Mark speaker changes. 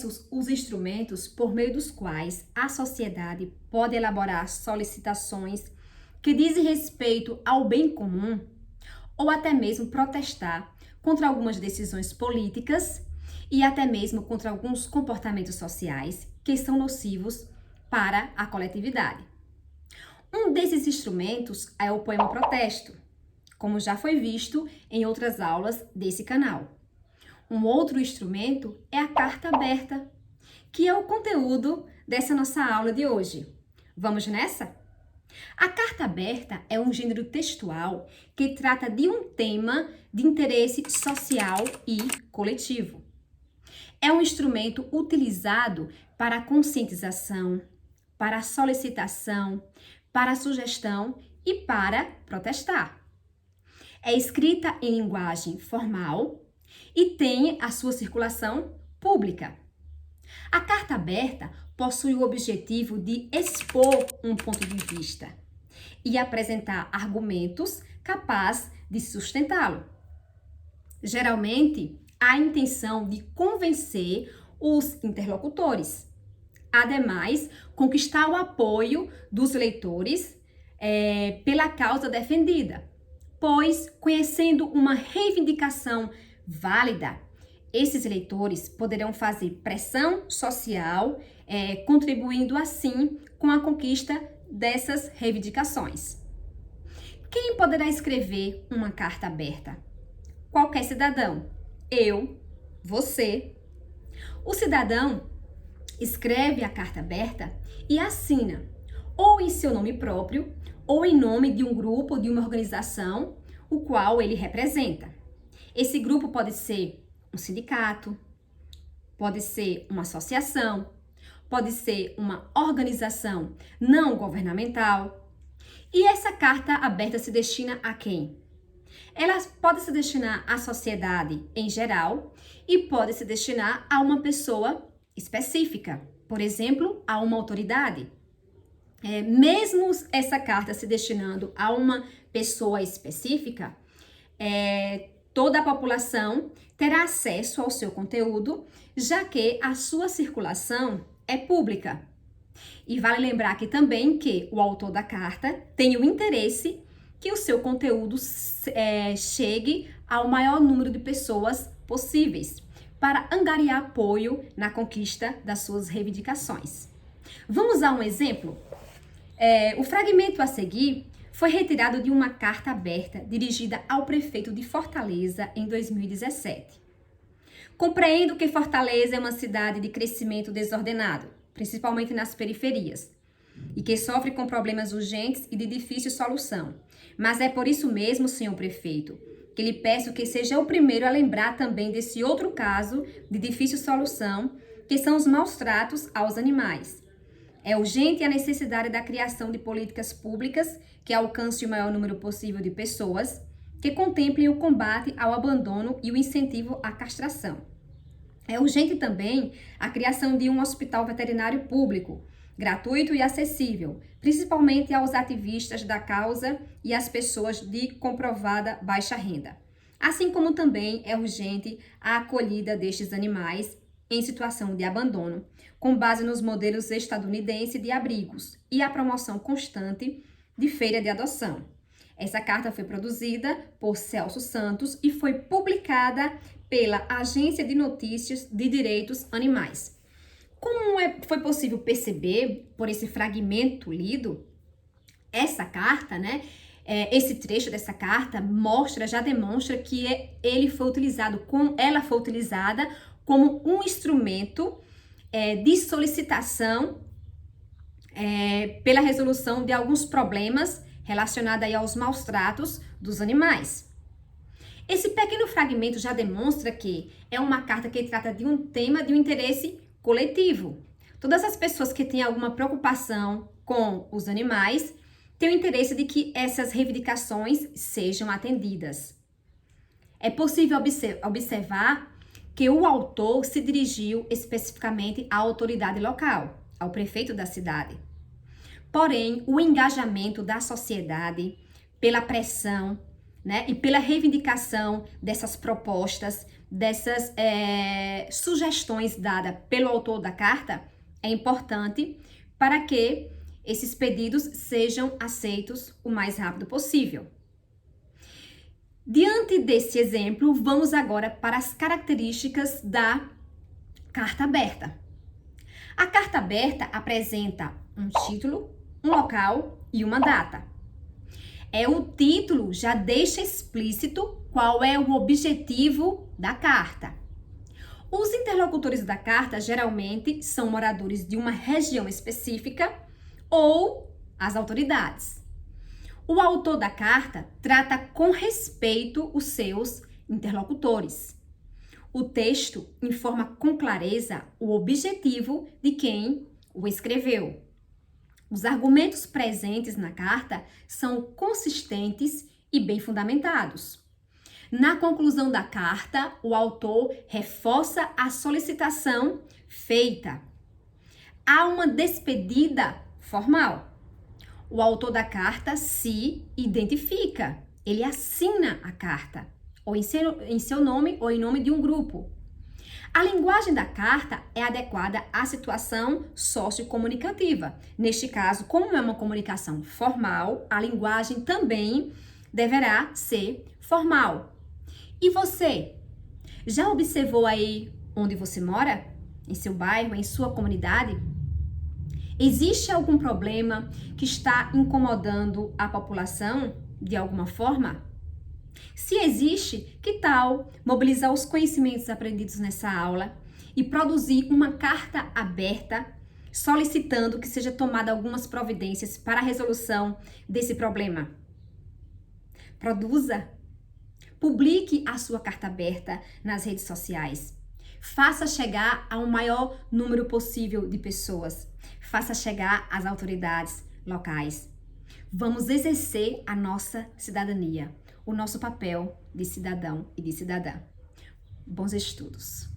Speaker 1: diversos os instrumentos por meio dos quais a sociedade pode elaborar solicitações que dizem respeito ao bem comum ou até mesmo protestar contra algumas decisões políticas e até mesmo contra alguns comportamentos sociais que são nocivos para a coletividade. Um desses instrumentos é o poema protesto, como já foi visto em outras aulas desse canal. Um outro instrumento é a carta aberta, que é o conteúdo dessa nossa aula de hoje. Vamos nessa? A carta aberta é um gênero textual que trata de um tema de interesse social e coletivo. É um instrumento utilizado para a conscientização, para a solicitação, para a sugestão e para protestar. É escrita em linguagem formal e tem a sua circulação pública. A carta aberta possui o objetivo de expor um ponto de vista e apresentar argumentos capazes de sustentá-lo. Geralmente, há a intenção de convencer os interlocutores. Ademais, conquistar o apoio dos leitores pela causa defendida, pois, conhecendo uma reivindicação válida, esses leitores poderão fazer pressão social, contribuindo assim com a conquista dessas reivindicações. Quem poderá escrever uma carta aberta? Qualquer cidadão. Eu, você. O cidadão escreve a carta aberta e assina, ou em seu nome próprio, ou em nome de um grupo, de uma organização, o qual ele representa. Esse grupo pode ser um sindicato, pode ser uma associação, pode ser uma organização não governamental. E essa carta aberta se destina a quem? Ela pode se destinar à sociedade em geral e pode se destinar a uma pessoa específica, por exemplo, a uma autoridade. Mesmo essa carta se destinando a uma pessoa específica, toda a população terá acesso ao seu conteúdo, já que a sua circulação é pública. E vale lembrar aqui também que o autor da carta tem o interesse que o seu conteúdo chegue ao maior número de pessoas possíveis, para angariar apoio na conquista das suas reivindicações. Vamos a um exemplo? O fragmento a seguir foi retirado de uma carta aberta dirigida ao prefeito de Fortaleza em 2017. Compreendo que Fortaleza é uma cidade de crescimento desordenado, principalmente nas periferias, e que sofre com problemas urgentes e de difícil solução. Mas é por isso mesmo, senhor prefeito, que lhe peço que seja o primeiro a lembrar também desse outro caso de difícil solução, que são os maus tratos aos animais. É urgente a necessidade da criação de políticas públicas que alcancem o maior número possível de pessoas, que contemplem o combate ao abandono e o incentivo à castração. É urgente também a criação de um hospital veterinário público, gratuito e acessível, principalmente aos ativistas da causa e às pessoas de comprovada baixa renda. Assim como também é urgente a acolhida destes animais em situação de abandono, com base nos modelos estadunidenses de abrigos e a promoção constante de feira de adoção. Essa carta foi produzida por Celso Santos e foi publicada pela Agência de Notícias de Direitos Animais. Como foi possível perceber por esse fragmento lido, essa carta, esse trecho dessa carta já demonstra que ela foi utilizada como um instrumento de solicitação pela resolução de alguns problemas relacionados aí aos maus tratos dos animais. Esse pequeno fragmento já demonstra que é uma carta que trata de um tema de um interesse coletivo. Todas as pessoas que têm alguma preocupação com os animais têm o interesse de que essas reivindicações sejam atendidas. É possível observar que o autor se dirigiu especificamente à autoridade local, ao prefeito da cidade. Porém, o engajamento da sociedade pela pressão né? E pela reivindicação dessas propostas, dessas sugestões dadas pelo autor da carta, é importante para que esses pedidos sejam aceitos o mais rápido possível. Diante desse exemplo, vamos agora para as características da carta aberta. A carta aberta apresenta um título, um local e uma data. O título já deixa explícito qual é o objetivo da carta. Os interlocutores da carta geralmente são moradores de uma região específica ou as autoridades. O autor da carta trata com respeito os seus interlocutores. O texto informa com clareza o objetivo de quem o escreveu. Os argumentos presentes na carta são consistentes e bem fundamentados. Na conclusão da carta, o autor reforça a solicitação feita. Há uma despedida formal. O autor da carta se identifica, ele assina a carta, ou em seu nome ou em nome de um grupo. A linguagem da carta é adequada à situação sociocomunicativa. Neste caso, como é uma comunicação formal, a linguagem também deverá ser formal. E você? Já observou aí onde você mora? Em seu bairro, em sua comunidade? Existe algum problema que está incomodando a população de alguma forma? Se existe, que tal mobilizar os conhecimentos aprendidos nessa aula e produzir uma carta aberta solicitando que seja tomada algumas providências para a resolução desse problema? Produza, publique a sua carta aberta nas redes sociais. Faça chegar ao maior número possível de pessoas. Faça chegar às autoridades locais. Vamos exercer a nossa cidadania, o nosso papel de cidadão e de cidadã. Bons estudos!